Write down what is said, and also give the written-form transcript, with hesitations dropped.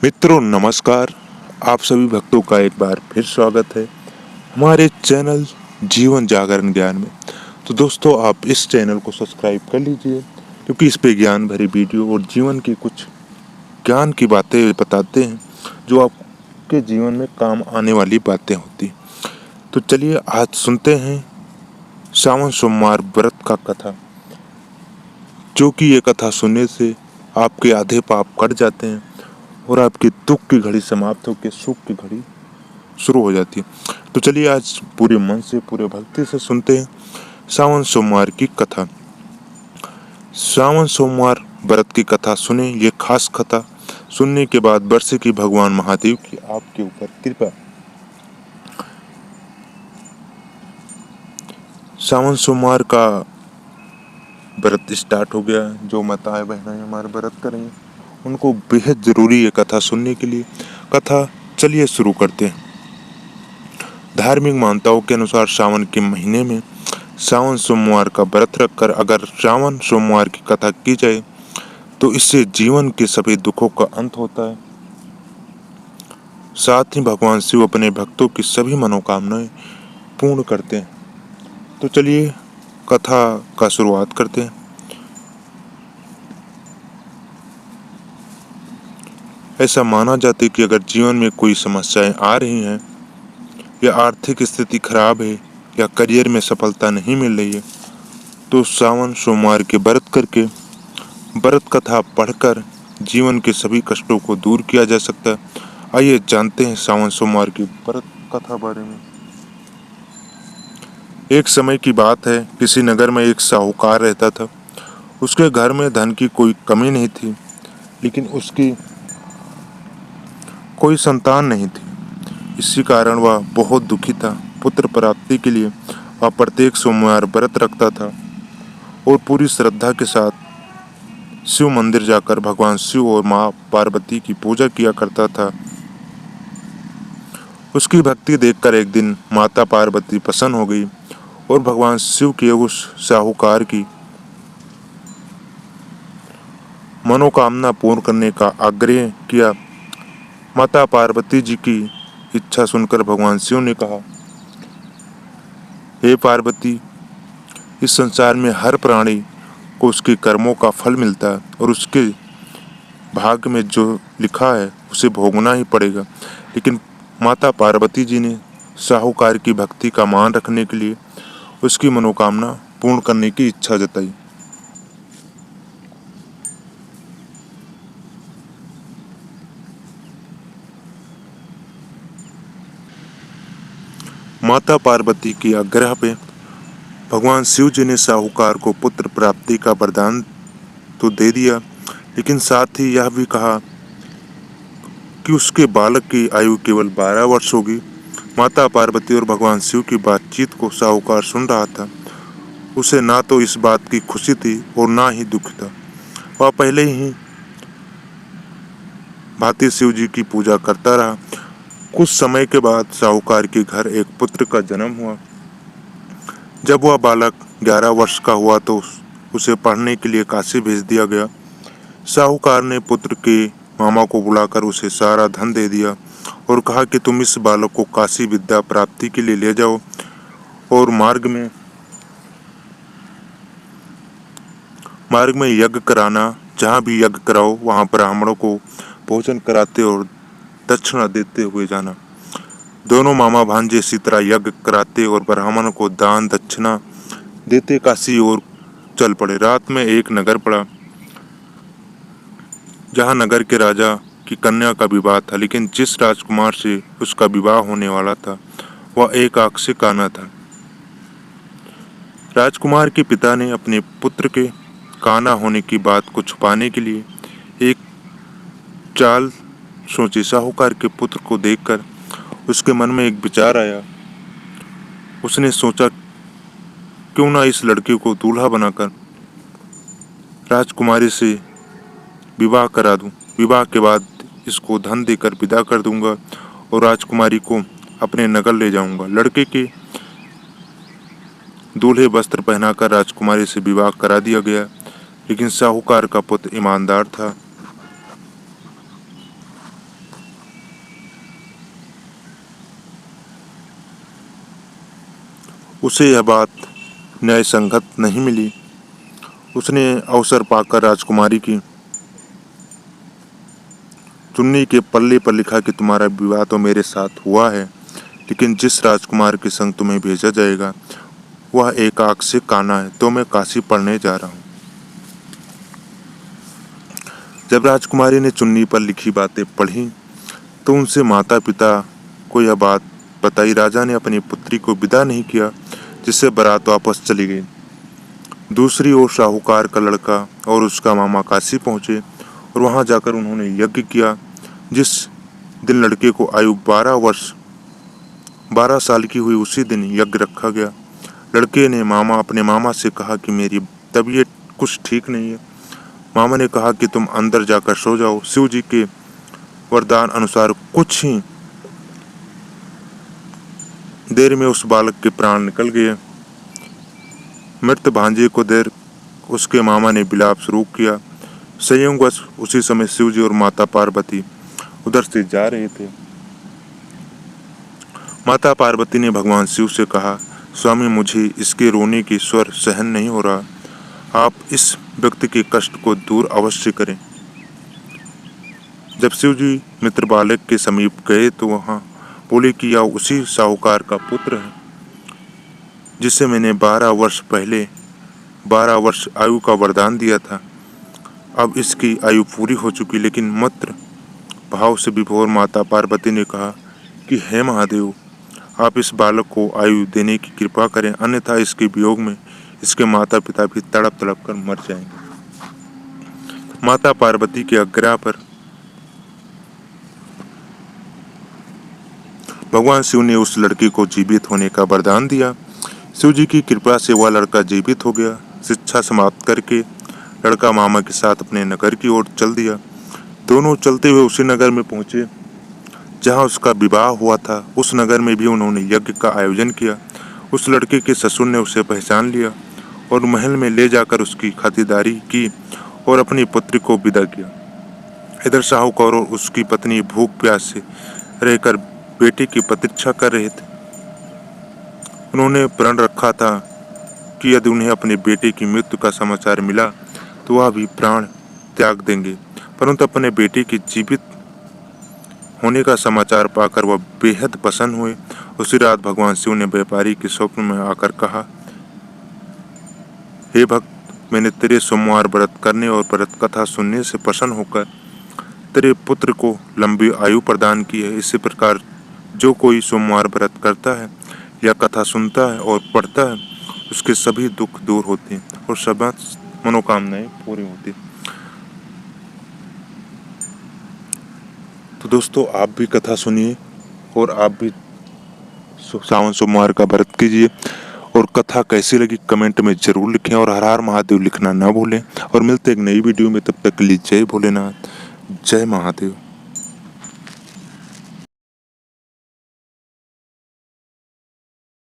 मित्रों नमस्कार। आप सभी भक्तों का एक बार फिर स्वागत है हमारे चैनल जीवन जागरण ज्ञान में। तो दोस्तों, आप इस चैनल को सब्सक्राइब कर लीजिए, क्योंकि इस पे ज्ञान भरी वीडियो और जीवन की कुछ ज्ञान की बातें बताते हैं जो आपके जीवन में काम आने वाली बातें होती। तो चलिए आज सुनते हैं सावन सोमवार व्रत का कथा, जो कि ये कथा सुनने से आपके आधे पाप कट जाते हैं और आपकी दुख की घड़ी समाप्त होकर सुख की घड़ी शुरू हो जाती है। तो चलिए आज पूरे मन से, पूरे भक्ति से सुनते हैं सावन सोमवार की कथा। सावन सोमवार व्रत की कथा सुने। ये खास कथा सुनने के बाद वर्षे की भगवान महादेव की आपके ऊपर कृपा। सावन सोमवार का व्रत स्टार्ट हो गया। जो माताएं बहनें हमारे व्रत करेंगे उनको बेहद जरूरी है कथा सुनने के लिए। कथा चलिए शुरू करते हैं। धार्मिक मान्यताओं के अनुसार सावन के महीने में सावन सोमवार का व्रत रखकर अगर सावन सोमवार की कथा की जाए तो इससे जीवन के सभी दुखों का अंत होता है। साथ ही भगवान शिव अपने भक्तों की सभी मनोकामनाएं पूर्ण करते हैं। तो चलिए कथा का शुरुआत करते हैं। ऐसा माना जाता है कि अगर जीवन में कोई समस्याएं आ रही हैं, या आर्थिक स्थिति खराब है, या करियर में सफलता नहीं मिल रही है, तो सावन सोमवार के व्रत करके, व्रत कथा पढ़कर जीवन के सभी कष्टों को दूर किया जा सकता है। आइए जानते हैं सावन सोमवार की व्रत कथा बारे में। एक समय की बात है, किसी नगर में एक साहूकार रहता था। उसके घर में धन की कोई कमी नहीं थी, लेकिन उसकी कोई संतान नहीं थी। इसी कारण वह बहुत दुखी था। पुत्र प्राप्ति के लिए वह प्रत्येक सोमवार व्रत रखता था और पूरी श्रद्धा के साथ शिव मंदिर जाकर भगवान शिव और माँ पार्वती की पूजा किया करता था। उसकी भक्ति देखकर एक दिन माता पार्वती प्रसन्न हो गई और भगवान शिव के उस साहूकार की मनोकामना पूर्ण करने का आग्रह किया। माता पार्वती जी की इच्छा सुनकर भगवान शिव ने कहा, हे पार्वती, इस संसार में हर प्राणी को उसके कर्मों का फल मिलता है और उसके भाग्य में जो लिखा है उसे भोगना ही पड़ेगा। लेकिन माता पार्वती जी ने साहूकार की भक्ति का मान रखने के लिए उसकी मनोकामना पूर्ण करने की इच्छा जताई। माता पार्वती की आग्रह पे भगवान शिव जी ने साहूकार को पुत्र प्राप्ति का वरदान तो दे दिया, लेकिन साथ ही यह भी कहा कि उसके बालक की आयु केवल 12 वर्ष होगी। माता पार्वती और भगवान शिव की बातचीत को साहूकार सुन रहा था। उसे ना तो इस बात की खुशी थी और ना ही दुख था। वह पहले ही भांति शिव जी की पूजा करता रहा। कुछ समय के बाद साहूकार के घर एक पुत्र का जन्म हुआ। जब वह बालक 11 वर्ष का हुआ तो उसे पढ़ने के लिए काशी भेज दिया गया। साहूकार ने पुत्र के मामा को बुलाकर उसे सारा धन दे दिया और कहा कि तुम इस बालक को काशी विद्या प्राप्ति के लिए ले जाओ और मार्ग में यज्ञ कराना। जहाँ भी यज्ञ कराओ वहाँ ब्राह्मणों को भोजन कराते और दक्षिणा देते हुए जाना। दोनों मामा भांजे इसी तरह यज्ञ कराते और ब्राह्मण को दान दक्षिणा देते काशी ओर चल पड़े। रात में एक नगर पड़ा, जहाँ नगर के राजा की कन्या का विवाह था, लेकिन जिस राजकुमार से उसका विवाह होने वाला था वह एक आंख से काना था। राजकुमार के पिता ने अपने पुत्र के काना होने की बात को छुपाने के लिए एक चाल सोची। साहूकार के पुत्र को देखकर उसके मन में एक विचार आया। उसने सोचा, क्यों ना इस लड़के को दूल्हा बनाकर राजकुमारी से विवाह करा दूं। विवाह के बाद इसको धन देकर विदा कर दूंगा और राजकुमारी को अपने नगर ले जाऊंगा। लड़के के दूल्हे वस्त्र पहनाकर राजकुमारी से विवाह करा दिया गया, लेकिन साहूकार का पुत्र ईमानदार था। उसे यह बात न्याय संगत नहीं मिली। उसने अवसर पाकर राजकुमारी की चुन्नी के पल्ले पर लिखा कि तुम्हारा विवाह तो मेरे साथ हुआ है, लेकिन जिस राजकुमार के संग तुम्हें भेजा जाएगा वह एक आंख से काना है, तो मैं काशी पढ़ने जा रहा हूँ। जब राजकुमारी ने चुन्नी पर लिखी बातें पढ़ी तो उनसे माता पिता को यह बात बताई। राजा ने अपनी पुत्री को विदा नहीं किया, जिससे बारात वापस चली गई। दूसरी ओर साहूकार का लड़का और उसका मामा काशी पहुंचे और वहां जाकर उन्होंने यज्ञ किया। जिस दिन लड़के को आयु 12 साल की हुई उसी दिन यज्ञ रखा गया। लड़के ने अपने मामा से कहा कि मेरी तबीयत कुछ ठीक नहीं है। मामा ने कहा कि तुम अंदर जाकर सो जाओ। शिव जी के वरदान अनुसार कुछ ही देर में उस बालक के प्राण निकल गए। मृत भांजे को देर उसके मामा ने विलाप शुरू किया। संयोगवश उसी समय शिव जी और माता पार्वती उधर से जा रहे थे। माता पार्वती ने भगवान शिव से कहा, स्वामी मुझे इसके रोने की स्वर सहन नहीं हो रहा, आप इस व्यक्ति के कष्ट को दूर अवश्य करें। जब शिव जी मित्र बालक के समीप गए तो वहां बोले कि यह उसी साहूकार का पुत्र है जिसे मैंने 12 वर्ष पहले 12 वर्ष आयु का वरदान दिया था। अब इसकी आयु पूरी हो चुकी, लेकिन मात्र भाव से विभोर माता पार्वती ने कहा कि हे महादेव, आप इस बालक को आयु देने की कृपा करें, अन्यथा इसके वियोग में इसके माता पिता भी तड़प तड़प कर मर जाएंगे। माता पार्वती के आज्ञा पर भगवान शिव ने उस लड़के को जीवित होने का वरदान दिया। शिव जी की कृपा से वह लड़का जीवित हो गया। शिक्षा समाप्त करके लड़का मामा के साथ अपने नगर की ओर चल दिया। दोनों चलते हुए उसी नगर में पहुंचे जहां उसका विवाह हुआ था। उस नगर में भी उन्होंने यज्ञ का आयोजन किया। उस लड़के के ससुर ने उसे पहचान लिया और महल में ले जाकर उसकी खातिरदारी की और अपनी पुत्री को विदा किया। इधर साहूकार और उसकी पत्नी भूख प्यास से रहकर बेटे की प्रतीक्षा कर रहे थे। उन्होंने प्रण रखा था कि यदि उन्हें अपने बेटे की मृत्यु का समाचार मिला तो वह भी प्राण त्याग देंगे, परंतु अपने बेटे के जीवित होने का समाचार पाकर वह बेहद प्रसन्न हुए। उसी रात भगवान शिव ने व्यापारी के स्वप्न में आकर कहा, हे भक्त, मैंने तेरे सोमवार व्रत करने और व्रत कथा सुनने से प्रसन्न होकर तेरे पुत्र को लंबी आयु प्रदान की है। इसी प्रकार जो कोई सोमवार व्रत करता है या कथा सुनता है और पढ़ता है, उसके सभी दुख दूर होते हैं और समस्त मनोकामनाएं पूरी होती हैं। तो दोस्तों, आप भी कथा सुनिए और आप भी सावन सोमवार का व्रत कीजिए। और कथा कैसी लगी कमेंट में जरूर लिखें और हर हर महादेव लिखना ना भूलें। और मिलते एक नई वीडियो में, तब तक के लिए जय भोलेनाथ, जय महादेव।